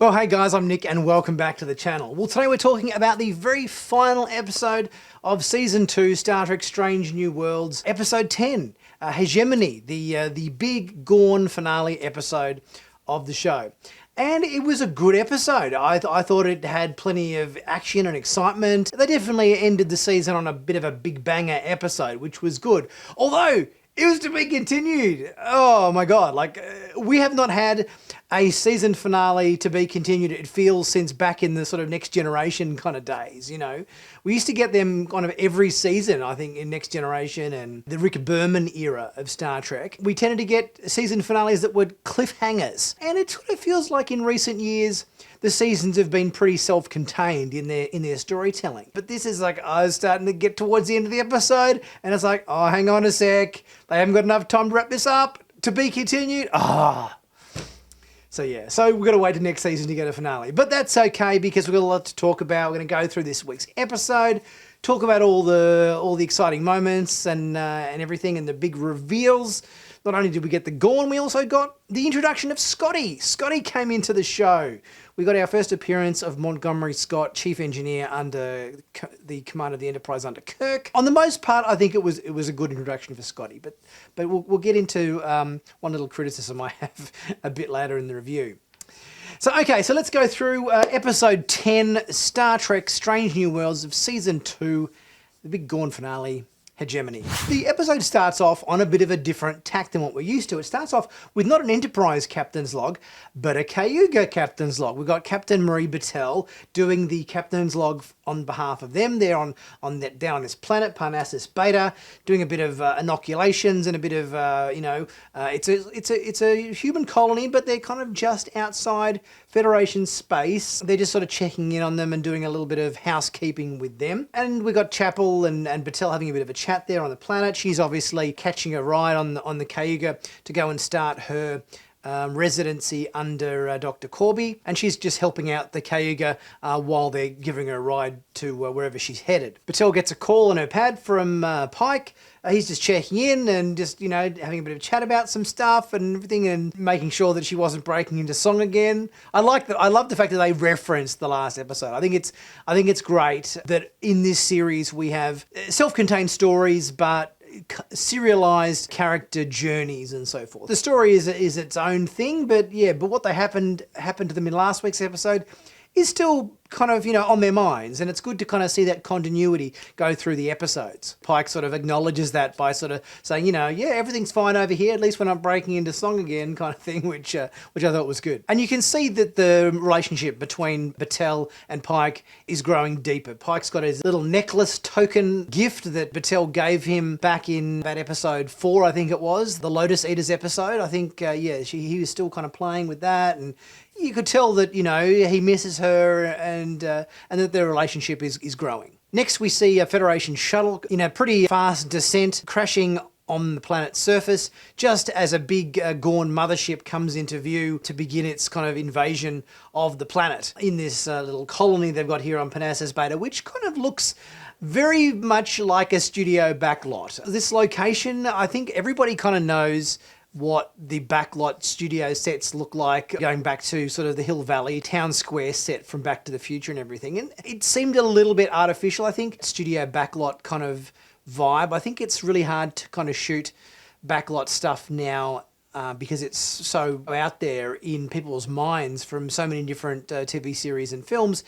Well, hey guys, I'm Nick and welcome back to the channel. Well, today we're talking about the very final episode of Season 2, Star Trek Strange New Worlds, Episode 10, Hegemony, the big Gorn finale episode of the show. And it was a good episode. I thought it had plenty of action and excitement. They definitely ended the season on a bit of a big banger episode, which was good. Although, it was to be continued. Oh my God, we have not had a season finale to be continued, it feels, since back in the sort of Next Generation kind of days, you know. We used to get them kind of every season, I think, in Next Generation and the Rick Berman era of Star Trek. We tended to get season finales that were cliffhangers. And it sort of feels like in recent years, the seasons have been pretty self-contained in their storytelling. But this is like, I was starting to get towards the end of the episode, and it's like, oh, hang on a sec. They haven't got enough time to wrap this up. To be continued. So yeah, so we've got to wait till next season to get a finale. But that's okay because we've got a lot to talk about. We're going to go through this week's episode, talk about all the exciting moments and everything and the big reveals. Not only did we get the Gorn, we also got the introduction of Scotty. Scotty came into the show. We got our first appearance of Montgomery Scott, Chief Engineer under the command of the Enterprise under Kirk. On the most part, I think it was a good introduction for Scotty, but we'll get into one little criticism I have a bit later in the review. So, okay, so let's go through Episode 10, Star Trek Strange New Worlds of Season 2, the big Gorn finale, Hegemony. The episode starts off on a bit of a different tack than what we're used to. It starts off with not an Enterprise captain's log, but a Cayuga captain's log. We've got Captain Marie Battelle doing the captain's log on behalf of them. They're down on this planet, Parnassus Beta, doing a bit of inoculations and a bit of, it's a human colony, but they're kind of just outside Federation space. They're just sort of checking in on them and doing a little bit of housekeeping with them. And we got Chapel and Battelle having a bit of a chat there on the planet. She's obviously catching a ride on the Cayuga to go and start her residency under Dr. Corby, and she's just helping out the Cayuga while they're giving her a ride to wherever she's headed. Battelle gets a call on her pad from Pike. He's just checking in and just, you know, having a bit of chat about some stuff and everything and making sure that she wasn't breaking into song again. I like that. I love the fact that they referenced the last episode. I think it's great that in this series we have self-contained stories, but serialized character journeys and so forth. The story is its own thing, but what they happened to them in last week's episode is still kind of, you know, on their minds, and it's good to kind of see that continuity go through the episodes. Pike sort of acknowledges that by sort of saying, you know, yeah, everything's fine over here, at least we're not breaking into song again, kind of thing, which I thought was good. And you can see that the relationship between Battelle and Pike is growing deeper. Pike's got his little necklace token gift that Battelle gave him back in that episode 4, I think it was, the Lotus Eaters episode. I think, he was still kind of playing with that, and you could tell that, you know, he misses her and that their relationship is growing. Next, we see a Federation shuttle in a pretty fast descent, crashing on the planet's surface, just as a big Gorn mothership comes into view to begin its kind of invasion of the planet in this little colony they've got here on Parnassus Beta, which kind of looks very much like a studio backlot. This location, I think everybody kind of knows what the backlot studio sets look like, going back to sort of the Hill Valley town square set from Back to the Future and everything. And it seemed a little bit artificial, I think, studio backlot kind of vibe. I think it's really hard to kind of shoot backlot stuff now because it's so out there in people's minds from so many different TV series and films.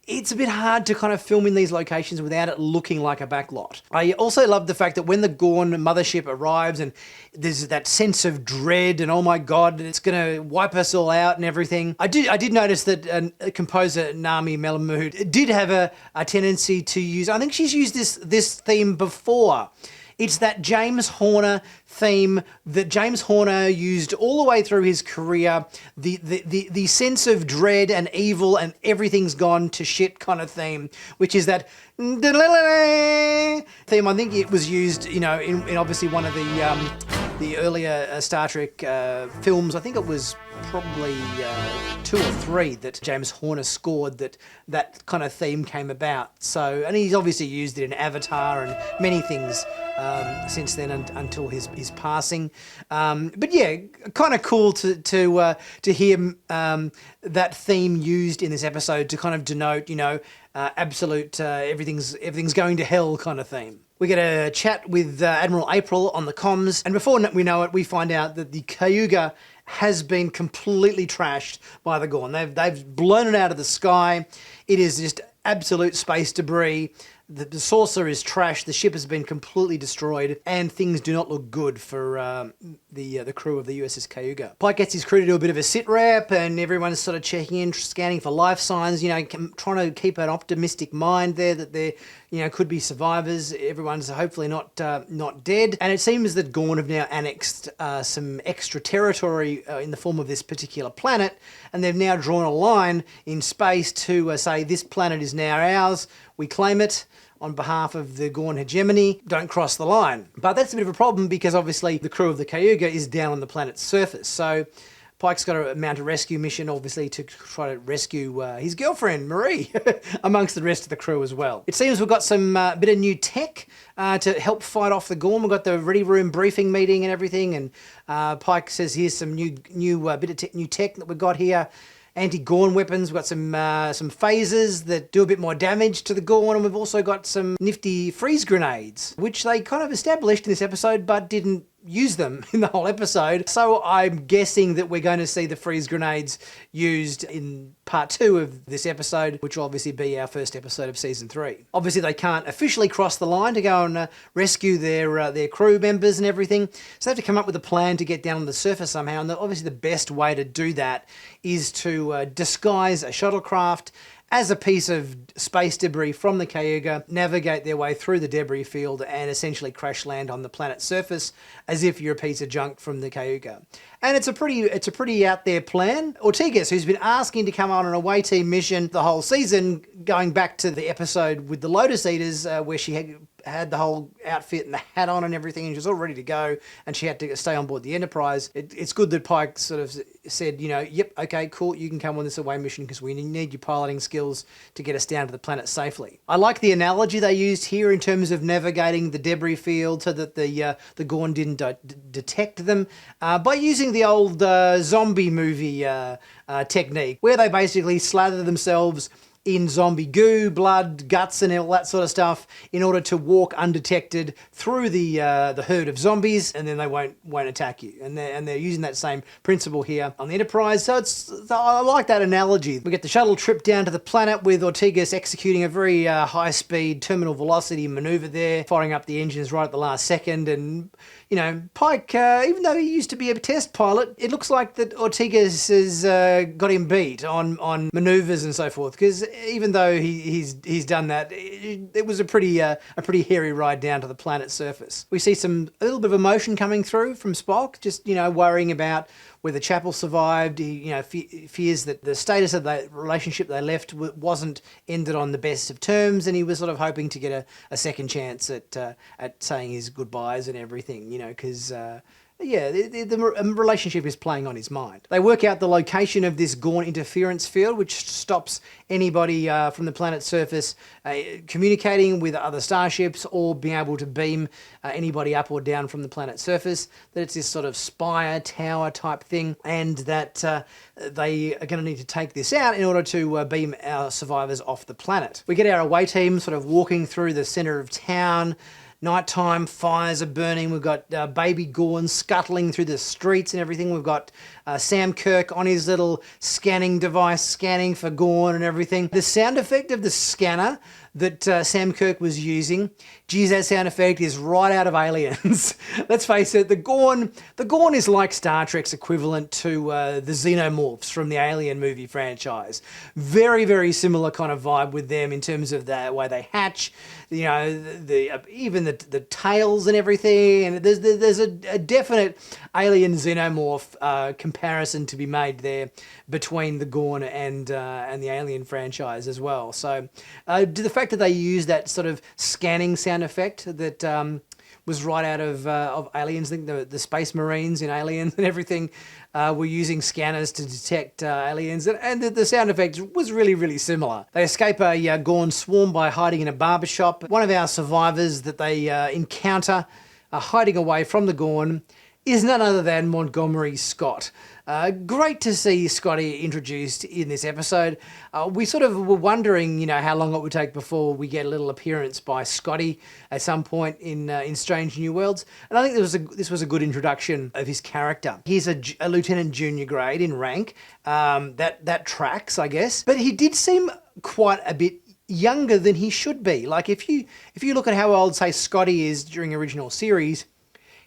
It's a bit hard to kind of film in these locations without it looking like a backlot. I also love the fact that when the Gorn mothership arrives and there's that sense of dread and, oh my God, it's going to wipe us all out and everything. I did notice that composer Nami Melamood did have a tendency to use, I think she's used this theme before. It's that James Horner theme that James Horner used all the way through his career, the sense of dread and evil and everything's gone to shit kind of theme, which is that theme. I think it was used, you know, in obviously one of the earlier Star Trek films. I think it was probably 2 or 3 that James Horner scored that kind of theme came about. So, and he's obviously used it in Avatar and many things since then until his passing. But yeah, kind of cool to hear that theme used in this episode to kind of denote, absolute everything's going to hell kind of theme. We get a chat with Admiral April on the comms, and before we know it, we find out that the Cayuga has been completely trashed by the Gorn. They've blown it out of the sky. It is just absolute space debris. The saucer is trashed. The ship has been completely destroyed, and things do not look good for the crew of the USS Cayuga. Pike gets his crew to do a bit of a sit rep, and everyone's sort of checking in, scanning for life signs. Trying to keep an optimistic mind there that there, could be survivors. Everyone's hopefully not dead, and it seems that Gorn have now annexed some extra territory in the form of this particular planet, and they've now drawn a line in space to say this planet is now ours. We claim it on behalf of the Gorn Hegemony. Don't cross the line. But that's a bit of a problem because obviously the crew of the Cayuga is down on the planet's surface. So Pike's got to mount a rescue mission, obviously, to try to rescue his girlfriend, Marie, amongst the rest of the crew as well. It seems we've got some bit of new tech to help fight off the Gorn. We've got the ready room briefing meeting and everything, and Pike says here's some new bit of new tech that we've got here. Anti-Gorn weapons. We've got some phasers that do a bit more damage to the Gorn, and we've also got some nifty freeze grenades, which they kind of established in this episode but didn't use them in the whole episode. So I'm guessing that we're going to see the freeze grenades used in part 2 of this episode, which will obviously be our first episode of season 3. Obviously they can't officially cross the line to go and rescue their crew members and everything, so they have to come up with a plan to get down on the surface somehow, and obviously the best way to do that is to disguise a shuttlecraft as a piece of space debris from the Cayuga, navigate their way through the debris field and essentially crash land on the planet's surface as if you're a piece of junk from the Cayuga. And it's a pretty out there plan. Ortigas, who's been asking to come on an away team mission the whole season, going back to the episode with the Lotus Eaters where she had the whole outfit and the hat on and everything, and she was all ready to go, and she had to stay on board the Enterprise. It's good that Pike sort of said, yep, okay, cool, you can come on this away mission because we need your piloting skills to get us down to the planet safely. I like the analogy they used here in terms of navigating the debris field so that the Gorn didn't detect them by using the old zombie movie technique, where they basically slather themselves in zombie goo, blood, guts, and all that sort of stuff in order to walk undetected through the herd of zombies, and then they won't attack you. And they're using that same principle here on the Enterprise. So I like that analogy. We get the shuttle trip down to the planet with Ortigas executing a very high-speed terminal velocity maneuver there, firing up the engines right at the last second. And Pike, even though he used to be a test pilot, it looks like that Ortigas has got him beat on maneuvers and so forth, because even though he's done that, it was a pretty hairy ride down to the planet's surface. We see a little bit of emotion coming through from Spock, just worrying about whether Chapel survived. He fears that the status of the relationship they left wasn't ended on the best of terms, and he was sort of hoping to get a second chance at saying his goodbyes and everything, because the relationship is playing on his mind. They work out the location of this Gorn interference field, which stops anybody from the planet's surface communicating with other starships or being able to beam anybody up or down from the planet's surface. That it's this sort of spire tower type thing, and that they are going to need to take this out in order to beam our survivors off the planet. We get our away team sort of walking through the centre of town. Nighttime, fires are burning. We've got baby Gorn scuttling through the streets and everything. We've got Sam Kirk on his little scanning device, scanning for Gorn and everything. The sound effect of the scanner that Sam Kirk was using, geez, that sound effect is right out of Aliens. Let's face it, the Gorn is like Star Trek's equivalent to the Xenomorphs from the Alien movie franchise. Very, very similar kind of vibe with them in terms of the way they hatch, even the tails and everything. And there's a definite Alien Xenomorph comparison to be made there between the Gorn and the Alien franchise as well. So the fact that they use that sort of scanning sound effect that was right out of Aliens. I think the Space Marines in Aliens and everything were using scanners to detect aliens, and the sound effect was really, really similar. They escape a Gorn swarm by hiding in a barbershop. One of our survivors that they encounter hiding away from the Gorn is none other than Montgomery Scott. Great to see Scotty introduced in this episode. We sort of were wondering, how long it would take before we get a little appearance by Scotty at some point in Strange New Worlds, and I think this was a good introduction of his character. He's a lieutenant junior grade in rank. That tracks, I guess, but he did seem quite a bit younger than he should be. Like if you look at how old, say, Scotty is during original series,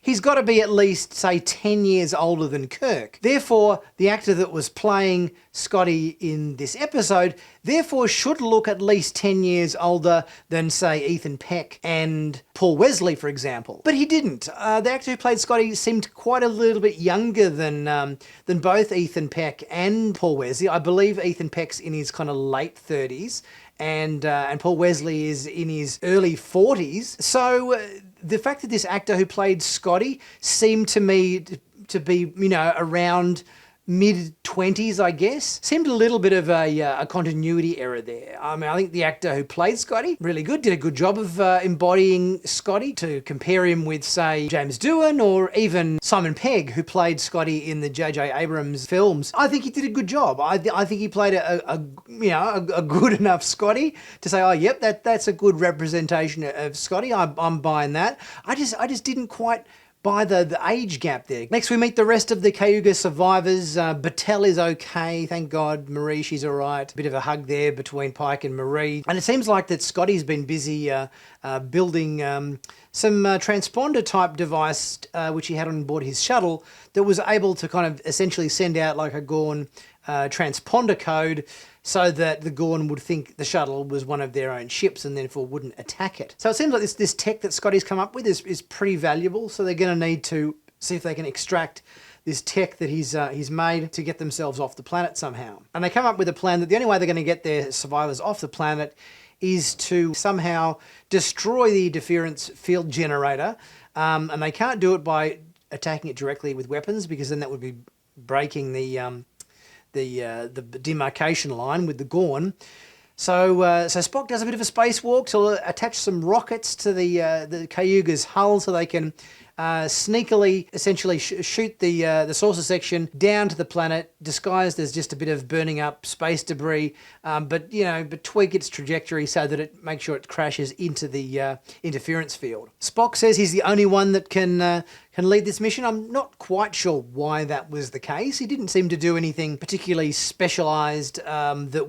he's got to be at least, say, 10 years older than Kirk. Therefore, the actor that was playing Scotty in this episode, therefore should look at least 10 years older than, say, Ethan Peck and Paul Wesley, for example. But he didn't. The actor who played Scotty seemed quite a little bit younger than both Ethan Peck and Paul Wesley. I believe Ethan Peck's in his kind of late 30s, and Paul Wesley is in his early 40s. So the fact that this actor who played Scotty seemed to me to be, around mid-20s, I guess, seemed a little bit of a continuity error there. I mean, I think the actor who played Scotty, really good, did a good job of embodying Scotty. To compare him with, say, James Doohan or even Simon Pegg, who played Scotty in the J.J. Abrams films, I think he did a good job. I think he played a good enough Scotty to say, oh, yep, that's a good representation of Scotty. I'm buying that. I just didn't quite by the age gap there. Next we meet the rest of the Cayuga survivors. Battelle is okay, thank God. Marie, she's all right. Bit of a hug there between Pike and Marie. And it seems like that Scotty's been busy building some transponder type device which he had on board his shuttle that was able to kind of essentially send out like a Gorn transponder code so that the Gorn would think the shuttle was one of their own ships and therefore wouldn't attack it. So it seems like this tech that Scotty's come up with is pretty valuable, so they're going to need to see if they can extract this tech that he's made to get themselves off the planet somehow. And they come up with a plan that the only way they're going to get their survivors off the planet is to somehow destroy the interference field generator, and they can't do it by attacking it directly with weapons, because then that would be breaking the demarcation line with the Gorn. So Spock does a bit of a spacewalk to attach some rockets to the Cayuga's hull so they can sneakily essentially shoot the saucer section down to the planet, disguised as just a bit of burning up space debris, but tweak its trajectory so that it makes sure it crashes into the interference field. Spock says he's the only one that can lead this mission. I'm not quite sure why that was the case. He didn't seem to do anything particularly specialised that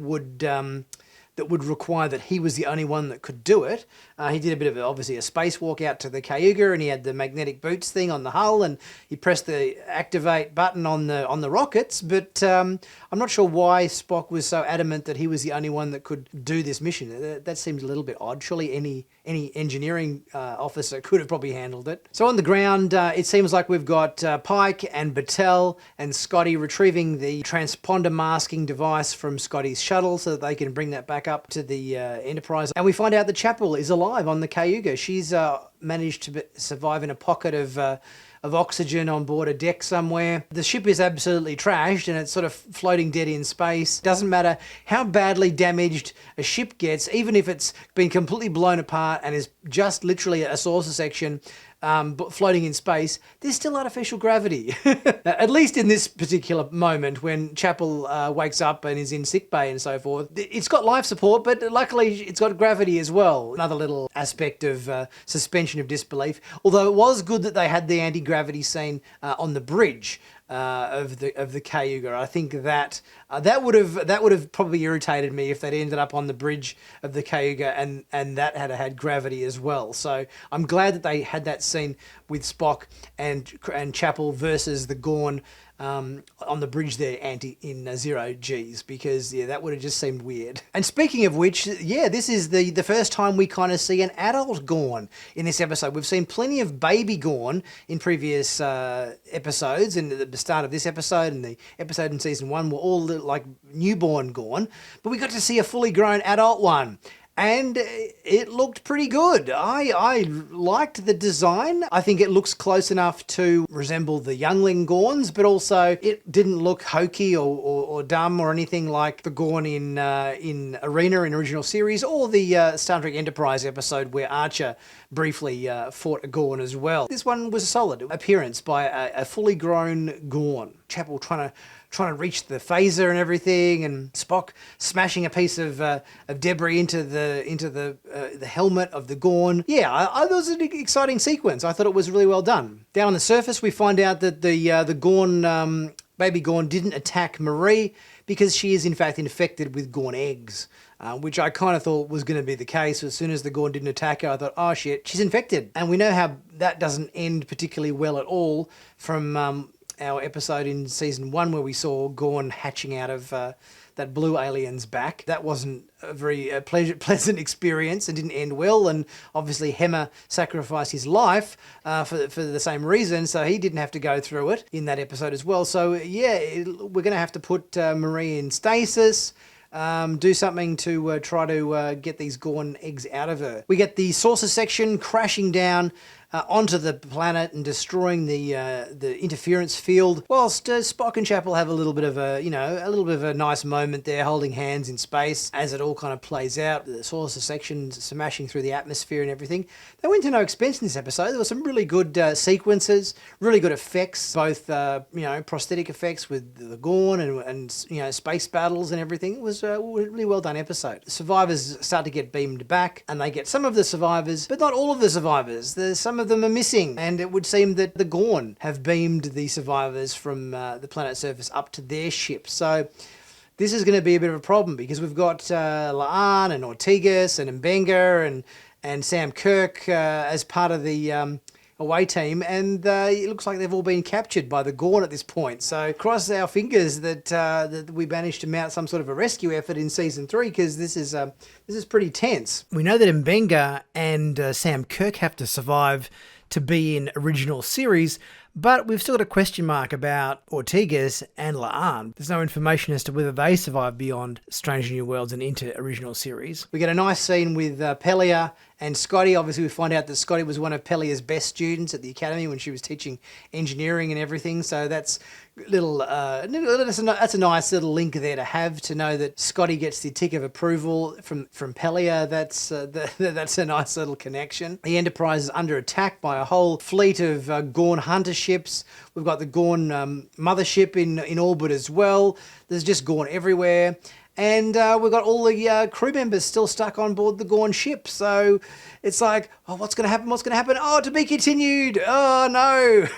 would require that he was the only one that could do it. He did a bit of obviously a spacewalk out to the Cayuga, and he had the magnetic boots thing on the hull, and he pressed the activate button on the rockets. But I'm not sure why Spock was so adamant that he was the only one that could do this mission. That seems a little bit odd. Surely any engineering officer could have probably handled it. So on the ground, it seems like we've got Pike and Battelle and Scotty retrieving the transponder masking device from Scotty's shuttle so that they can bring that back up to the Enterprise. And we find out that Chapel is alive on the Cayuga. She's managed to survive in a pocket of oxygen on board a deck somewhere. The ship is absolutely trashed and it's sort of floating dead in space. Doesn't matter how badly damaged a ship gets, even if it's been completely blown apart and is just literally a saucer section floating in space, there's still artificial gravity. At least in this particular moment when Chapel wakes up and is in sickbay and so forth. It's got life support, but luckily it's got gravity as well. Another little aspect of suspension of disbelief. Although it was good that they had the anti-gravity scene on the bridge of the Cayuga. I think that would have probably irritated me if they'd ended up on the bridge of the Cayuga and that had gravity as well. So I'm glad that they had that scene with Spock and Chapel versus the Gorn on the bridge there in 0 Gs, because that would have just seemed weird. And speaking of which, this is the first time we kind of see an adult Gorn in this episode. We've seen plenty of baby Gorn in previous episodes, and the start of this episode and the episode in season 1 were all like newborn Gorn, but we got to see a fully grown adult one. and it looked pretty good. I liked the design. I think it looks close enough to resemble the youngling Gorns, but also it didn't look hokey or dumb or anything like the Gorn in Arena in original series, or the Star Trek Enterprise episode where Archer briefly fought a Gorn as well. This one was a solid appearance by a fully grown Gorn. Chapel trying to reach the phaser and everything, and Spock smashing a piece of debris into the helmet of the Gorn. Yeah, I thought it was an exciting sequence. I thought it was really well done. Down on the surface, we find out that the Gorn, baby Gorn, didn't attack Marie because she is in fact infected with Gorn eggs. Which I kind of thought was going to be the case. As soon as the Gorn didn't attack her, I thought, oh shit, she's infected. And we know how that doesn't end particularly well at all from our episode in season 1 where we saw Gorn hatching out of that blue alien's back. That wasn't a very pleasant experience and didn't end well, and obviously Hemmer sacrificed his life for the same reason, so he didn't have to go through it in that episode as well. So yeah, we're going to have to put Marie in stasis, do something to try to get these Gorn eggs out of her. We get the saucer section crashing down onto the planet and destroying the interference field, whilst Spock and Chapel have a little bit of a nice moment there, holding hands in space as it all kind of plays out. The saucer section smashing through the atmosphere and everything. They went to no expense in this episode. There were some really good sequences, really good effects, both prosthetic effects with the Gorn and space battles and everything. It was a really well done episode. The survivors start to get beamed back, and they get some of the survivors, but not all of the survivors. There's some of them are missing, and it would seem that the Gorn have beamed the survivors from the planet's surface up to their ship. So this is going to be a bit of a problem, because we've got Laan and Ortigas and Mbenga and Sam Kirk as part of the away team, and it looks like they've all been captured by the Gorn at this point. So cross our fingers that we managed to mount some sort of a rescue effort in season 3, because this is pretty tense. We know that Mbenga and Sam Kirk have to survive to be in original series, but we've still got a question mark about Ortigas and Laan. There's no information as to whether they survive beyond Strange New Worlds and into original series. We get a nice scene with Pelia and Scotty. Obviously, we find out that Scotty was one of Pelia's best students at the academy when she was teaching engineering and everything. So that's that's a nice little link there to have, to know that Scotty gets the tick of approval from Pelia. That's a nice little connection. The Enterprise is under attack by a whole fleet of Gorn hunter ships. We've got the Gorn mothership in orbit as well. There's just Gorn everywhere. And we've got all the crew members still stuck on board the Gorn ship. So it's like, oh, what's going to happen? What's going to happen? Oh, to be continued. Oh, no.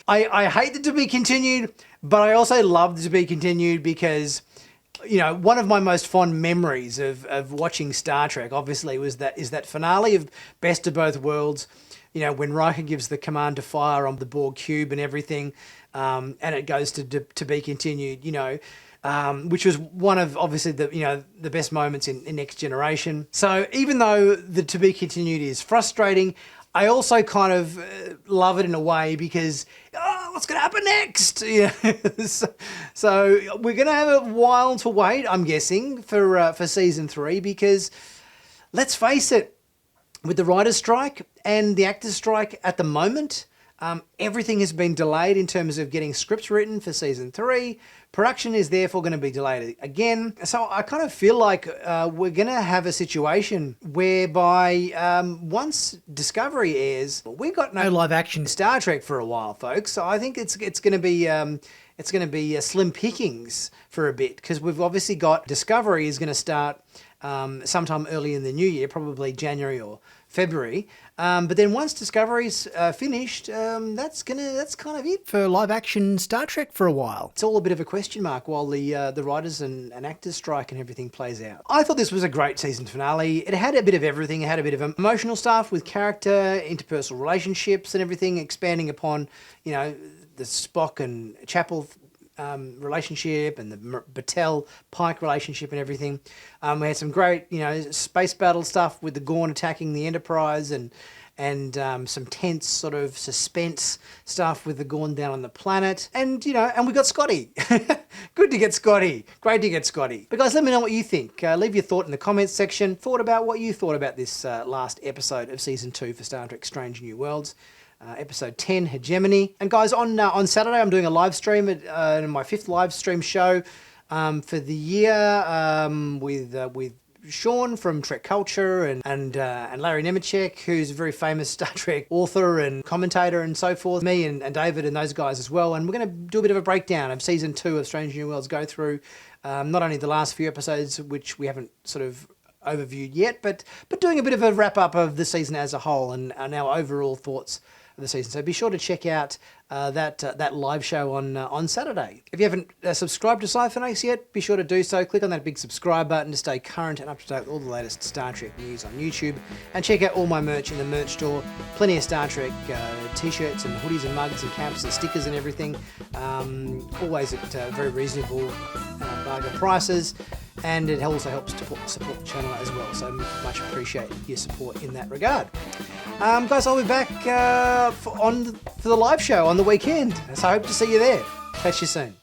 I hate the to be continued, but I also love the to be continued because, one of my most fond memories of watching Star Trek, obviously, is that finale of Best of Both Worlds, when Riker gives the command to fire on the Borg cube and everything, and it goes to be continued, which was one of, obviously, the best moments in Next Generation. So even though the to be continued is frustrating, I also kind of love it in a way because, what's going to happen next? So we're going to have a while to wait, I'm guessing, for season 3, because let's face it, with the writer's strike and the actor's strike at the moment, everything has been delayed in terms of getting scripts written for season 3. Production is therefore going to be delayed again. So I kind of feel like we're going to have a situation whereby once Discovery airs, we got no live action Star Trek for a while, folks. So I think it's going to be slim pickings for a bit, because we've obviously got Discovery is going to start sometime early in the new year, probably January or February. But then once Discovery's finished, that's kind of it for live action Star Trek for a while. It's all a bit of a question mark while the writers and actors strike and everything plays out. I thought this was a great season finale. It had a bit of everything. It had a bit of emotional stuff with character, interpersonal relationships and everything, expanding upon, the Spock and Chapel relationship and the Battelle-Pike relationship and everything. We had some great, space battle stuff with the Gorn attacking the Enterprise and and some tense sort of suspense stuff with the Gorn down on the planet. And, you know, and we got Scotty. Good to get Scotty. Great to get Scotty. But guys, let me know what you think. Leave your thought in the comments section. Thought about what you thought about this last episode of Season 2 for Star Trek Strange New Worlds. Episode 10, Hegemony. And guys, on Saturday, I'm doing a live stream at my 5th live stream show for the year with Sean from Trek Culture and Larry Nemshick, who's a very famous Star Trek author and commentator and so forth. Me and David and those guys as well. And we're going to do a bit of a breakdown of Season 2 of Strange New Worlds, go through not only the last few episodes, which we haven't sort of overviewed yet, but doing a bit of a wrap-up of the season as a whole and our overall thoughts of the season. So be sure to check out that live show on Saturday. If you haven't subscribed to Sci-Finatics yet, be sure to do so. Click on that big subscribe button to stay current and up to date with all the latest Star Trek news on YouTube. And check out all my merch in the merch store. Plenty of Star Trek t-shirts and hoodies and mugs and caps and stickers and everything. Always at very reasonable bargain prices. And it also helps to support the channel as well. So much appreciate your support in that regard. Guys, I'll be back for the live show on the weekend. So I hope to see you there. Catch you soon.